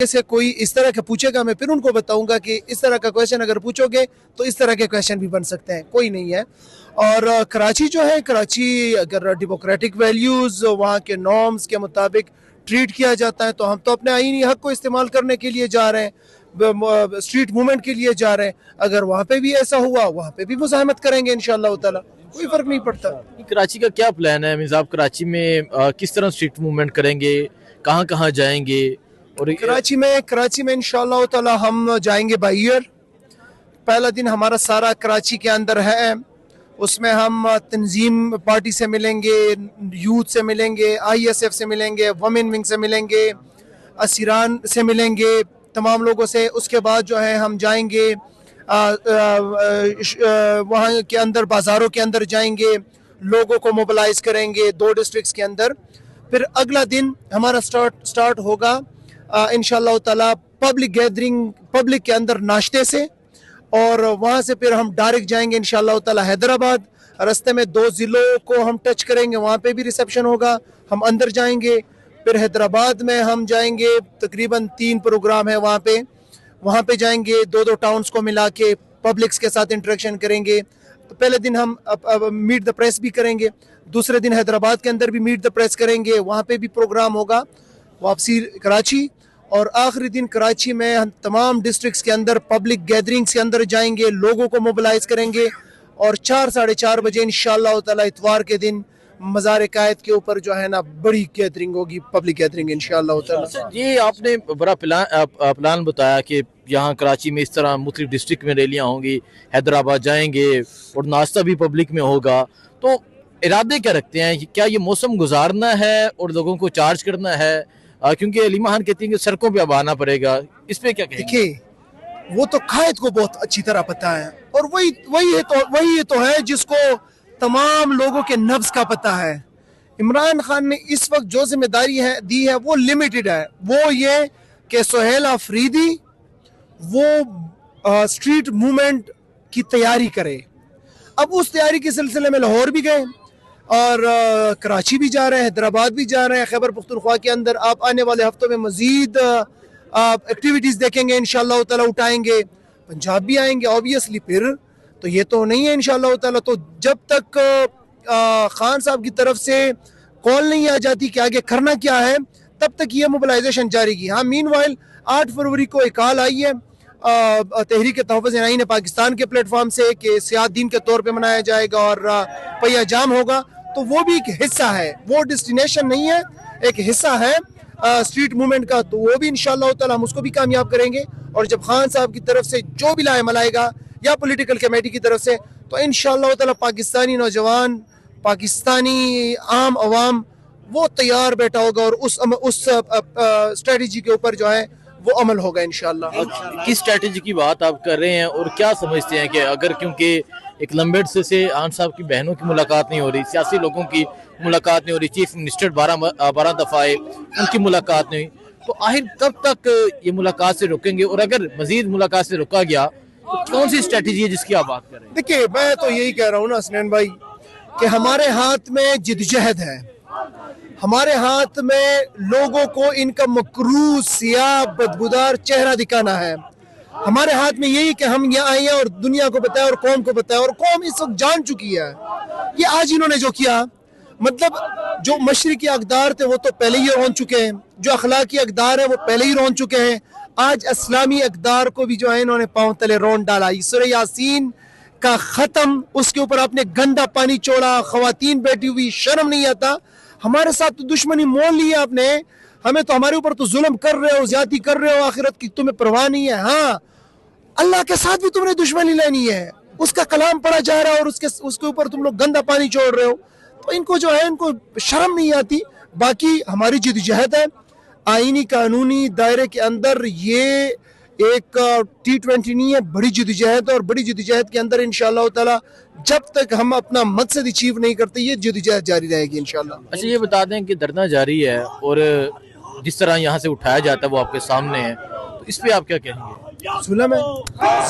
से कोई इस तरह का पूछेगा, मैं फिर उनको बताऊंगा कि इस तरह का क्वेश्चन अगर पूछोगे तो इस तरह के क्वेश्चन भी बन सकते हैं, कोई नहीं है। और कराची जो है, कराची अगर डेमोक्रेटिक वैल्यूज़ वहाँ के नॉर्म्स के मुताबिक ट्रीट किया जाता है तो हम तो अपने आईनी हक को इस्तेमाल करने के लिए जा रहे हैं, स्ट्रीट मूवमेंट के लिए जा रहे हैं। अगर वहाँ पे भी ऐसा हुआ, वहाँ पे भी मुज़ाहमत करेंगे इंशाअल्लाह ताला, कोई फ़र्क नहीं पड़ता। कराची का क्या प्लान है मीज़, आप कराची में किस तरह स्ट्रीट मूवमेंट करेंगे, कहाँ कहाँ जाएंगे? और कराची में इंशाअल्लाह ताला हम जाएंगे बाई ईयर। पहला दिन हमारा सारा कराची के अंदर है, उसमें हम तंजीम पार्टी से मिलेंगे, यूथ से मिलेंगे, ISF से मिलेंगे, वमेन विंग से मिलेंगे, असीरान से मिलेंगे, तमाम लोगों से। उसके बाद जो है हम जाएंगे वहाँ के अंदर बाज़ारों के अंदर जाएंगे, लोगों को मोबिलाइज करेंगे 2 डिस्ट्रिक्ट्स के अंदर। फिर अगला दिन हमारा स्टार्ट होगा इंशाअल्लाह ताला पब्लिक गैदरिंग, पब्लिक के अंदर नाश्ते से, और वहाँ से फिर हम डायरेक्ट जाएंगे इंशाअल्लाह ताला हैदराबाद। रास्ते में 2 ज़िलों को हम टच करेंगे, वहाँ पे भी रिसेप्शन होगा, हम अंदर जाएंगे। फिर हैदराबाद में हम जाएंगे, तकरीबन 3 प्रोग्राम है वहाँ पे जाएंगे, 2 टाउन्स को मिला के पब्लिक्स के साथ इंटरेक्शन करेंगे। तो पहले दिन हम मीट द प्रेस भी करेंगे, दूसरे दिन हैदराबाद के अंदर भी मीट द प्रेस करेंगे, वहाँ पे भी प्रोग्राम होगा। वापसी कराची, और आखिरी दिन कराची में हम तमाम डिस्ट्रिक्ट्स के अंदर पब्लिक गैदरिंग्स के अंदर जाएंगे, लोगों को मोबिलाइज करेंगे, और 4 साढ़े 4 बजे इंशाअल्लाह ताला इतवार के दिन मज़ार कायद के ऊपर जो है ना बड़ी गैदरिंग होगी, पब्लिक गैदरिंग इंशाअल्लाह ताला। ये आपने बड़ा प्लान बताया कि यहाँ कराची में इस तरह मुख्तलिफ डिस्ट्रिक्ट में रैलियाँ होंगी, हैदराबाद जाएंगे और नाश्ता भी पब्लिक में होगा। तो इरादे क्या रखते हैं? क्या ये मौसम गुजारना है और लोगों को चार्ज करना है? क्योंकि अलीमा खान कहती हैं कि सड़कों पे अब आना पड़ेगा, इस पे क्या कहेंगे? देखिए, वो तो कायद को बहुत अच्छी तरह पता है, और वही तो है जिसको तमाम लोगों के नब्ज का पता है। इमरान खान ने इस वक्त जो जिम्मेदारी दी है वो लिमिटेड है। वो ये कि सुहेल अफरीदी वो स्ट्रीट मूवमेंट की तैयारी करे। अब उस तैयारी के सिलसिले में लाहौर भी गए, और कराची भी जा रहे हैं, हैदराबाद भी जा रहे हैं। खैबर पख्तूनख्वा के अंदर आप आने वाले हफ्तों में मजीद एक्टिविटीज़ देखेंगे इंशाअल्लाह ताला, उठाएंगे। पंजाब भी आएंगे ऑब्वियसली, फिर तो ये तो नहीं है इंशाअल्लाह ताला। तो जब तक खान साहब की तरफ से कॉल नहीं आ जाती कि आगे करना क्या है, तब तक ये मोबिलाइजेशन जारी की। हाँ, मीनवाइल 8 फरवरी को एक कॉल आई है तहरीक तहफ़्फ़ुज़ ऐन पाकिस्तान के प्लेटफॉर्म से कि सियाद दिन के तौर पे मनाया जाएगा और पहिया जाम होगा। तो वो भी एक हिस्सा है, वो डेस्टिनेशन नहीं है, एक हिस्सा है स्ट्रीट मूवमेंट का। तो वो भी इंशाअल्लाह ताला हम उसको भी कामयाब करेंगे। और जब खान साहब की तरफ से जो भी लाएमल आएगा या पॉलिटिकल कमेटी की तरफ से, तो इंशाअल्लाह ताला पाकिस्तानी नौजवान, पाकिस्तानी आम अवाम वो तैयार बैठा होगा, और उस स्ट्रेटजी के ऊपर जो है वो अमल होगा इंशाअल्लाह। किस स्ट्रेटजी की बात आप कर रहे हैं, और क्या समझते हैं कि अगर, क्योंकि एक लंबे अरसे से खान साहब की बहनों की मुलाकात नहीं हो रही, सियासी लोगों की मुलाकात नहीं हो रही, चीफ मिनिस्टर 12 दफ़ा आए, उनकी मुलाकात नहीं, तो आखिर कब तक ये मुलाकात से रोकेंगे? और अगर मजीद मुलाकात से रोका गया तो कौन सी स्ट्रेटजी है जिसकी आप बात कर रहे हैं? देखिए, मैं तो यही कह रहा हूँ ना हसनैन भाई, कि हमारे हाथ में जिद्दजहद है, हमारे हाथ में लोगों को इनका मकरूह सियाह बदबूदार चेहरा दिखाना है। हमारे हाथ में यही कि हम यहाँ आए हैं और दुनिया को बताएं और कौम को बताएं, और कौम इस वक्त जान चुकी है कि आज इन्होंने जो किया, मतलब जो मशरिकी अक़दार थे वो तो पहले ही रौन चुके हैं, जो अखलाकी अक़दार है वो पहले ही रौन चुके हैं। आज इस्लामी अक़दार को भी जो है इन्होंने पाँव तले रौन डाला। सूरह यासीन का ख़त्म, उसके ऊपर आपने गंदा पानी छोड़ा, ख़वातीन बैठी हुई, शर्म नहीं आता। हमारे साथ तो दुश्मनी मोल ली है आपने, हमें तो, हमारे ऊपर तो जुल्म कर रहे हो, ज्यादती कर रहे हो, आखिरत की तुम्हें परवाह नहीं है। हाँ, अल्लाह के साथ भी तुमने दुश्मनी लेनी है, उसका कलाम पढ़ा जा रहा है और उसके ऊपर तुम लोग गंदा पानी छोड़ रहे हो। तो इनको जो है, इनको शर्म नहीं आती। बाकी हमारी जिद्दजहद है, आईनी कानूनी दायरे के अंदर ये एक T20 नहीं है, बड़ी जिद्दजहद है, और बड़ी जिद्दजहद के अंदर इंशाअल्लाह ताला जब तक हम अपना मकसद अचीव नहीं करते, ये जिद्दजहद जारी रहेगी इंशाअल्लाह। अच्छा, ये बता दें कि धरना जारी है और जिस तरह यहाँ से उठाया जाता है वो आपके सामने है, तो इस पे आप क्या कहेंगे? जुल्म है,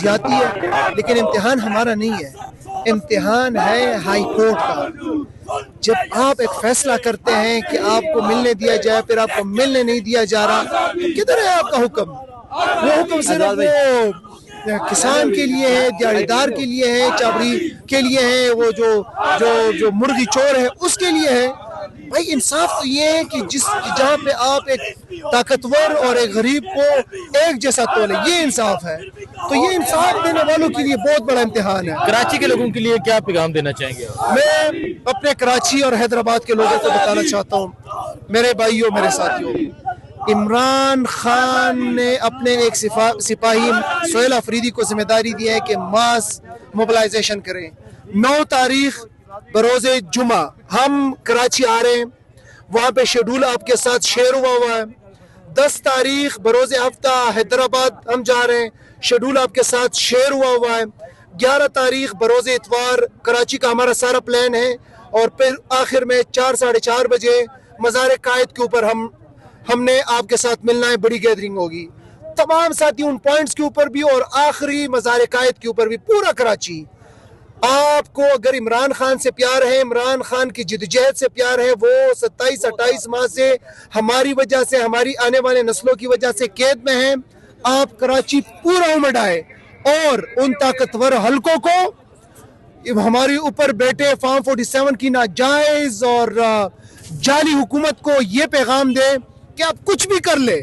ज्यादती है, लेकिन इम्तिहान हमारा नहीं है, इम्तिहान है हाई कोर्ट का। जब आप एक फैसला करते हैं कि आपको मिलने दिया जाए, फिर आपको मिलने नहीं दिया जा रहा, तो किधर है आपका हुक्म? वो हुक्म सिर्फ वो किसान के लिए है, दिहाड़ीदार के लिए है, चाबड़ी के लिए है, वो जो जो जो मुर्गी चोर है उसके लिए है। भाई इंसाफ तो ये है कि जहाँ पे आप एक ताकतवर और एक गरीब को एक जैसा तोले, ये इंसाफ है। तो ये इंसाफ देने वालों के लिए बहुत बड़ा इम्तिहान है। कराची के लोगों के लिए क्या पैगाम देना चाहेंगे आप? मैं अपने कराची और हैदराबाद के लोगों को बताना चाहता हूँ, मेरे भाइयों, मेरे साथियों, इमरान खान ने अपने एक सिपाही सोहेल अफरीदी को जिम्मेदारी दी है कि मास मोबिलाइजेशन करें। 9 तारीख बरोज़े जुमा हम कराची आ रहे हैं, वहाँ पे शेड्यूल आपके साथ शेयर हुआ है। 10 तारीख बरोज़े हफ्ता हैदराबाद हम जा रहे हैं, शेड्यूल आपके साथ शेयर हुआ है। 11 तारीख बरोज़े इतवार कराची का हमारा सारा प्लान है, और फिर आखिर में 4 साढ़े 4 बजे मज़ार कायद के ऊपर हमने आपके साथ मिलना है, बड़ी गैदरिंग होगी। तमाम साथी उन पॉइंट्स के ऊपर भी और आखिरी मज़ार कायद के ऊपर भी, पूरा कराची। आपको अगर इमरान खान से प्यार है, इमरान खान की जिद्दोजहद से प्यार है, वो 27-28 माह से हमारी वजह से, हमारी आने वाले नस्लों की वजह से कैद में हैं। आप कराची पूरा उमड़ाए और उन ताकतवर हलकों को, हमारे ऊपर बैठे फार्म 47 की नाजायज और जाली हुकूमत को ये पैगाम दे कि आप कुछ भी कर ले,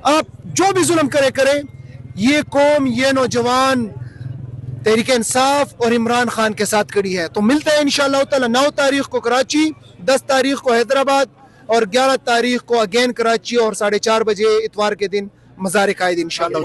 आप जो भी जुल्म करें, ये कौम, ये नौजवान तहरीक इंसाफ और इमरान खान के साथ खड़ी है। तो मिलते हैं इंशाअल्लाह ताला 9 तारीख को कराची, 10 तारीख को हैदराबाद और 11 तारीख को अगेन कराची, और 4:30 बजे इतवार के दिन मज़ार कायद इंशाअल्लाह।